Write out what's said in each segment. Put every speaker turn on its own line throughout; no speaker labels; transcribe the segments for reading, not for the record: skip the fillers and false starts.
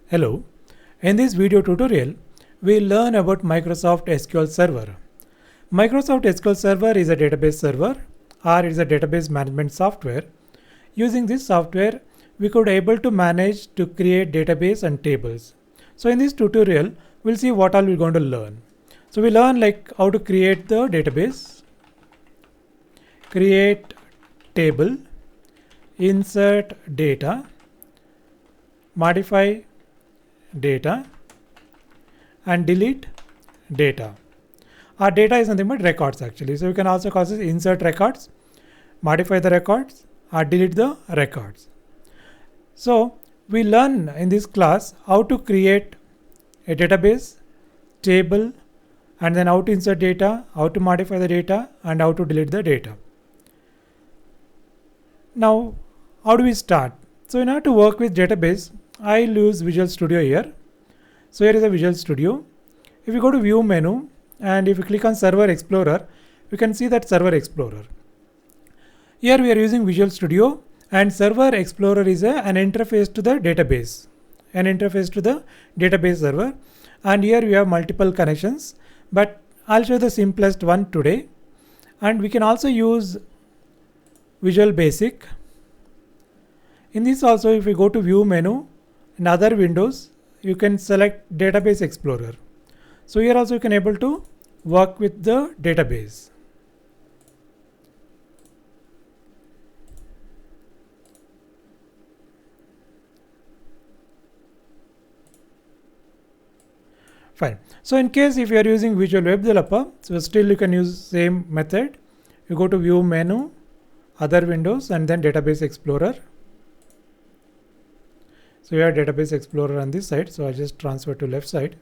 Hello, in this video tutorial, we'll learn about Microsoft SQL Server. Microsoft SQL Server is a database server or it is a database management software. Using this software, we could able to manage to create database and tables. So in this tutorial, we'll see what all we're going to learn. So we learn like how to create the database, create table, insert data, modify data and delete data. Our data is nothing but records actually. So you can also call this insert records, modify the records or delete the records. So we learn in this class how to create a database, table, and then how to insert data, how to modify the data and how to delete the data. Now how do we start? So in order to work with database, I'll use Visual Studio here. So here is a Visual Studio. If you go to View menu and if you click on Server Explorer, you can see that Server Explorer. Here we are using Visual Studio and Server Explorer is an interface to the database. An interface to the database server. And here we have multiple connections, but I'll show the simplest one today. And we can also use Visual Basic. In this also, if we go to View menu, in other windows, you can select Database Explorer. So here also you can able to work with the database. Fine. So in case if you are using Visual Web Developer, so still you can use same method. You go to View menu, other windows, and then Database Explorer. So we have Database Explorer on this side. So I just transfer to left side.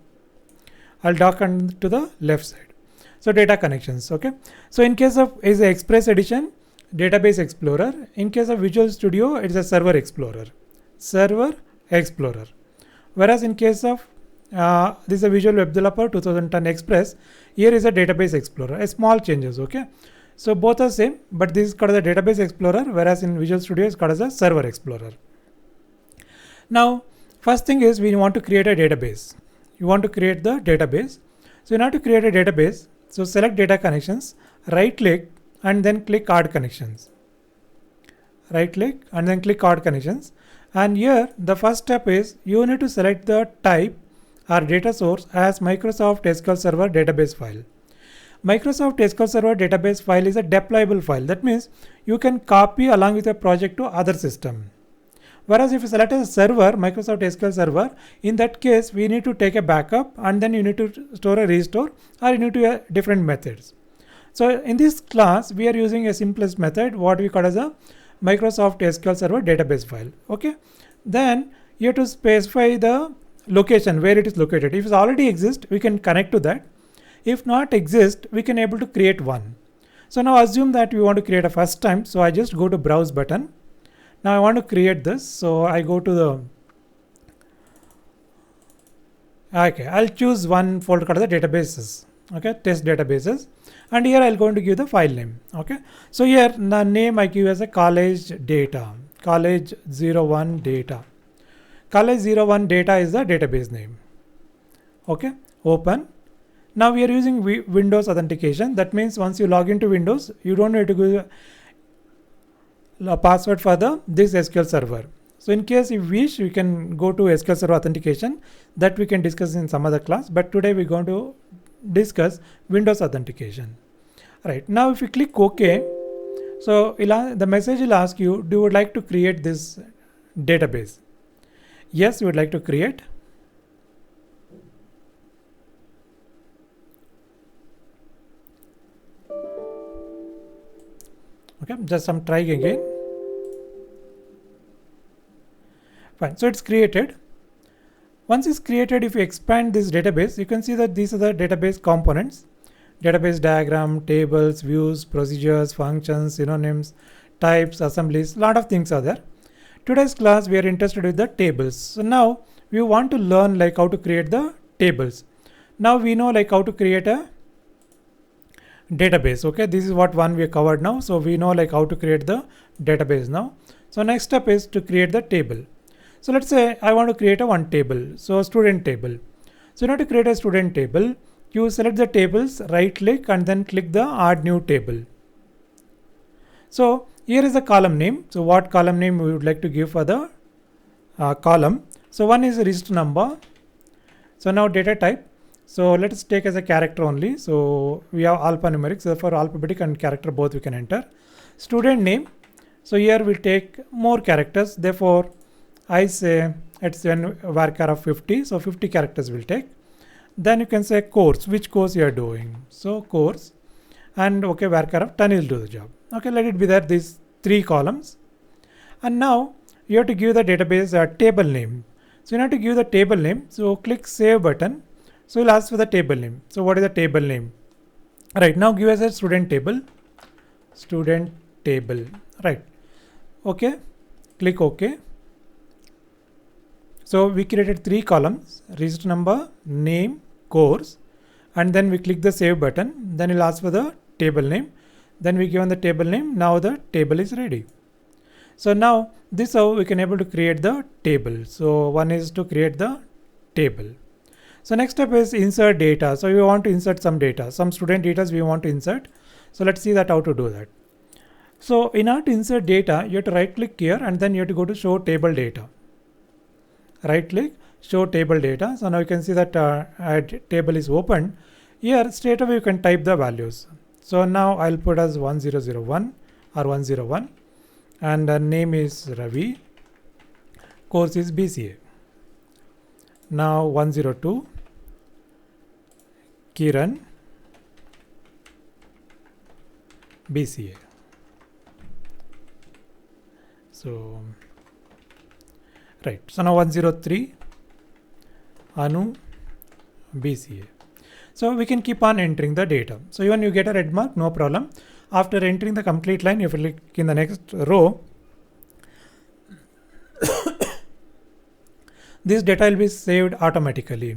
I'll dock on to the left side. So data connections. Okay. So in case of is a Express Edition, Database Explorer. In case of Visual Studio, it's a Server Explorer. Server Explorer. Whereas in case of this is a Visual Web Developer 2010 Express, here is a Database Explorer. A small changes. Okay. So both are same, but this is called as a Database Explorer, whereas in Visual Studio is called as a Server Explorer. Now, first thing is we want to create a database. You want to create the database. So in order to create a database, so select data connections, right click and then click add connections. Right click and then click add connections. And here the first step is you need to select the type or data source as Microsoft SQL Server database file. Microsoft SQL Server database file is a deployable file. That means you can copy along with your project to other system. Whereas if you select a server, Microsoft SQL Server, in that case, we need to take a backup and then you need to store a restore or you need to have different methods. So in this class, we are using a simplest method, what we call as a Microsoft SQL Server database file. Okay. Then you have to specify the location where it is located. If it already exists, we can connect to that. If not exist, we can able to create one. So now assume that we want to create a first time. So I just go to browse button. Now I want to create this, so I go to the, okay, I'll choose one folder called the databases, okay, test databases, and here I'll going to give the file name, okay. So here the name I give as a college data, college 01 data. College 01 data is the database name, okay, open. Now we are using Windows authentication. That means once you log into Windows, you don't need to give a password for this SQL server. So in case you wish, you can go to SQL Server authentication that we can discuss in some other class. But today we're going to discuss Windows authentication. Right now, if you click OK, so the message will ask you, do you would like to create this database? Yes, you would like to create. Okay, just some try again. Fine, so it's created. Once it's created, if you expand this database, you can see that these are the database components. Database diagram, tables, views, procedures, functions, synonyms, types, assemblies, lot of things are there. Today's class, we are interested with the tables. So now we want to learn like how to create the tables. Now we know like how to create a database. Okay, this is what one we covered now. So we know like how to create the database now. So next step is to create the table. So let's say I want to create a one table, so student table. So in order to create a student table, you select the tables, right click and then click the add new table. So here is the column name. So what column name we would like to give for the column. So one is register number. So now data type. So let us take as a character only. So we have alphanumeric. So for alphabetic and character both we can enter. Student name. So here we'll take more characters. Therefore, I say it's when varchar of 50. So 50 characters will take. Then you can say course, which course you are doing. So course, and okay, varchar of 10 will do the job. Okay, let it be that these 3 columns. And now you have to give the database a table name. So you have to give the table name. So click save button. So you'll ask for the table name. So what is the table name? Right, now give us a student table. Student table. Right. Okay. Click OK. So we created 3 columns: register number, name, course, and then we click the save button. Then you'll ask for the table name. Then we given the table name. Now the table is ready. So now this is how we can able to create the table. So one is to create the table. So next step is insert data. So we want to insert some data, some student data we want to insert. So let's see that how to do that. So in order to insert data, you have to right click here and then you have to go to show table data. Right click, show table data. So now you can see that table is opened. Here straight away you can type the values. So now I'll put as 1001 or 101 and the name is Ravi. Course is BCA. Now 102 Kiran BCA. So right, so now 103 Anu BCA. So we can keep on entering the data. So even you get a red mark, no problem. After entering the complete line, if you click in the next row, this data will be saved automatically.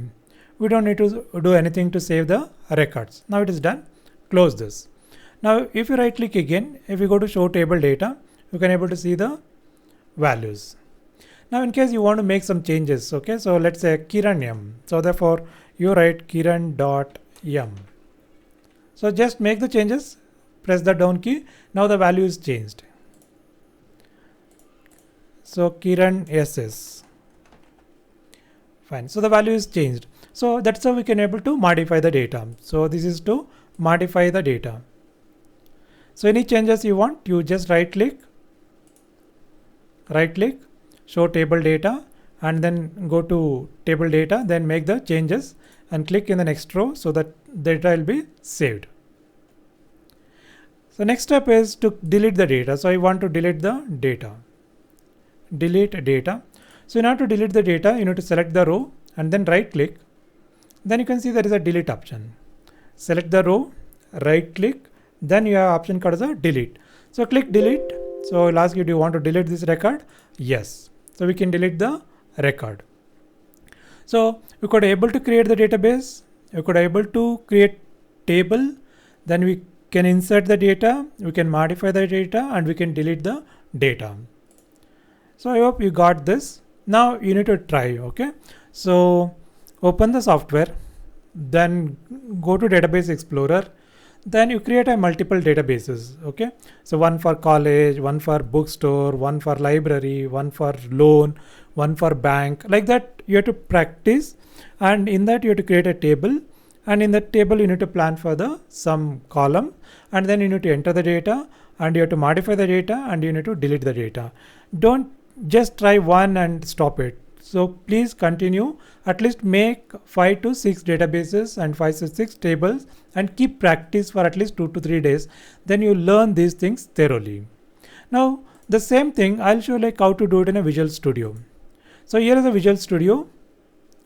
We don't need to do anything to save the records. Now it is done. Close this. Now if you right click again, if you go to show table data, you can able to see the values. Now in case you want to make some changes, okay, so let's say Kiran M. So therefore you write Kiran.m. So just make the changes, press the down key. Now the value is changed. So Kiran SS. Fine. So the value is changed. So that's how we can able to modify the data. So this is to modify the data. So any changes you want, you just right click, show table data, and then go to table data, then make the changes and click in the next row so that data will be saved. So next step is to delete the data. So I want to delete the data. Delete data. So in order to delete the data, you need to select the row and then right click. Then you can see there is a delete option. Select the row, right click, then you have option called as a delete. So click delete. So I'll ask you, do you want to delete this record? Yes. So we can delete the record. So we could able to create the database. We could able to create table. Then we can insert the data. We can modify the data and we can delete the data. So I hope you got this. Now you need to try. Okay. So open the software. Then go to Database Explorer. Then you create a multiple databases. Okay, so one for college, one for bookstore, one for library, one for loan, one for bank. Like that you have to practice, and in that you have to create a table, and in that table you need to plan for the some column, and then you need to enter the data, and you have to modify the data, and you need to delete the data. Don't just try one and stop it. So please continue, at least make 5 to 6 databases and 5 to 6 tables and keep practice for at least 2 to 3 days. Then you learn these things thoroughly. Now the same thing I'll show like how to do it in a Visual Studio. So here is a Visual Studio.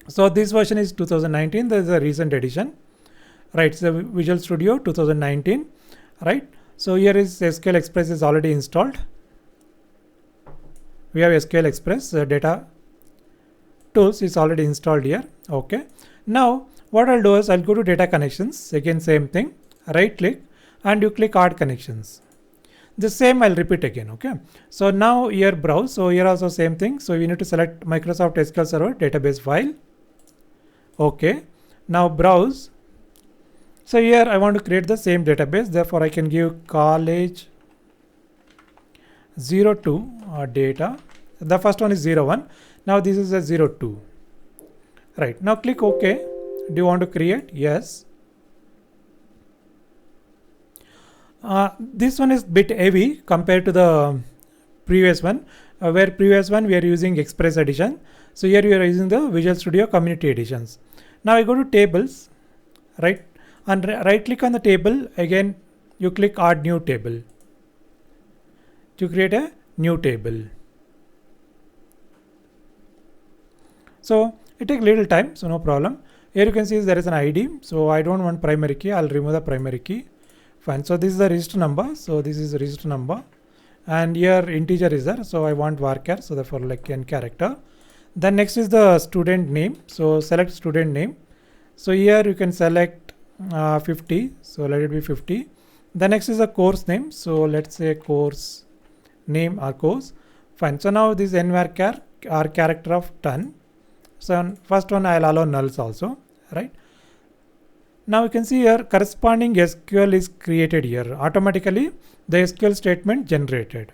So this version is 2019. There is a recent edition, right? So Visual Studio 2019, right? So here is SQL Express is already installed. We have SQL Express data tools is already installed here. Okay, now what I'll do is I'll go to data connections. Again same thing, right click and you click add connections. The same I'll repeat again. Okay, so now here browse. So here also same thing. So you need to select Microsoft SQL Server database file. Okay, now browse. So here I want to create the same database, therefore I can give college 02 data. The first one is 01. Now this is a 02. Right, now click OK. Do you want to create? Yes. This one is bit heavy compared to the previous one, where previous one we are using Express Edition. So here we are using the Visual Studio Community Editions. Now I go to tables, right, and right click on the table. Again you click add new table to create a new table. So it takes little time, so no problem. Here you can see there is an ID. So I don't want primary key. I'll remove the primary key. Fine. So this is the register number. So this is the register number, and here integer is there. So I want varchar. So therefore like n character. Then next is the student name. So select student name. So here you can select 50. So let it be 50. The next is the course name. So let's say course name or course. Fine. So now this n varchar are character of 10. So first one I'll allow nulls also, right? Now you can see here corresponding SQL is created here. Automatically the SQL statement generated.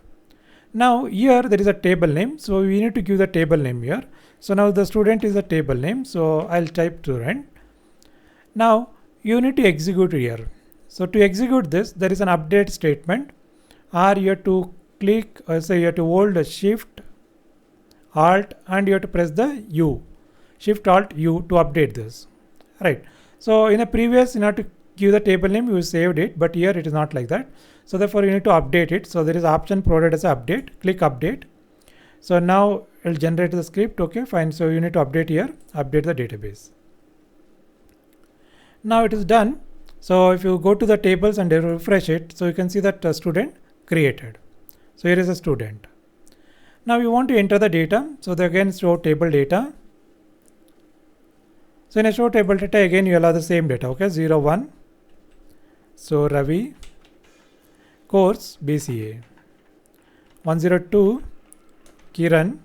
Now here there is a table name. So we need to give the table name here. So now the student is a table name. So I'll type student. Now you need to execute here. So to execute this, there is an update statement, or you have to click, so you have to hold a Shift Alt and you have to press the U, Shift Alt U to update this, right? So in a previous, you have to give the table name, you saved it, but here it is not like that. So therefore you need to update it. So there is option provided as update, click update. So now it will generate the script. Okay, fine. So you need to update here, update the database. Now it is done. So if you go to the tables and refresh it, so you can see that student created. So here is a student. Now you want to enter the data. So they again show table data. So in a show table data, again you allow the same data. Okay, 01. So Ravi, course BCA. 102, Kiran,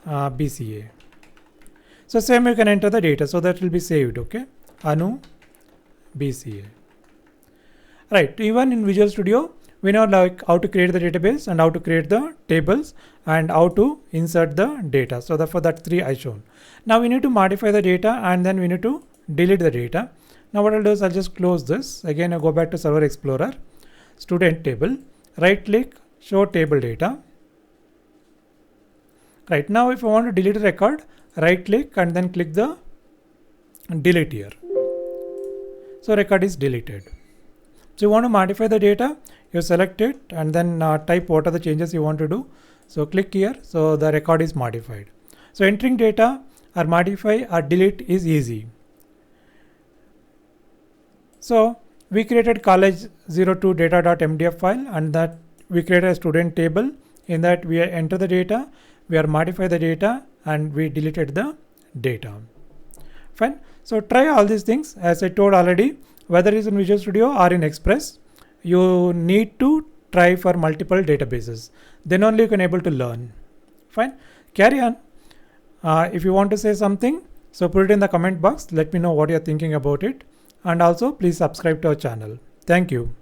BCA. So same you can enter the data. So that will be saved. Okay, Anu, BCA. Right. Even in Visual Studio, we know like how to create the database and how to create the tables and how to insert the data. So therefore that 3 I shown. Now we need to modify the data and then we need to delete the data. Now what I'll do is I'll just close this. Again, I go back to Server Explorer, student table, right click, show table data. Right, now if I want to delete a record, right click and then click the delete here. So record is deleted. So you want to modify the data, you select it and then type what are the changes you want to do. So click here, so the record is modified. So entering data or modify or delete is easy. So we created college02 data.mdf file, and that we created a student table. In that we enter the data, we are modify the data, and we deleted the data. Fine. So try all these things. As I told already, whether it's in Visual Studio or in Express, you need to try for multiple databases. Then only you can able to learn. Fine. Carry on. If you want to say something, so put it in the comment box. Let me know what you're thinking about it. And also please subscribe to our channel. Thank you.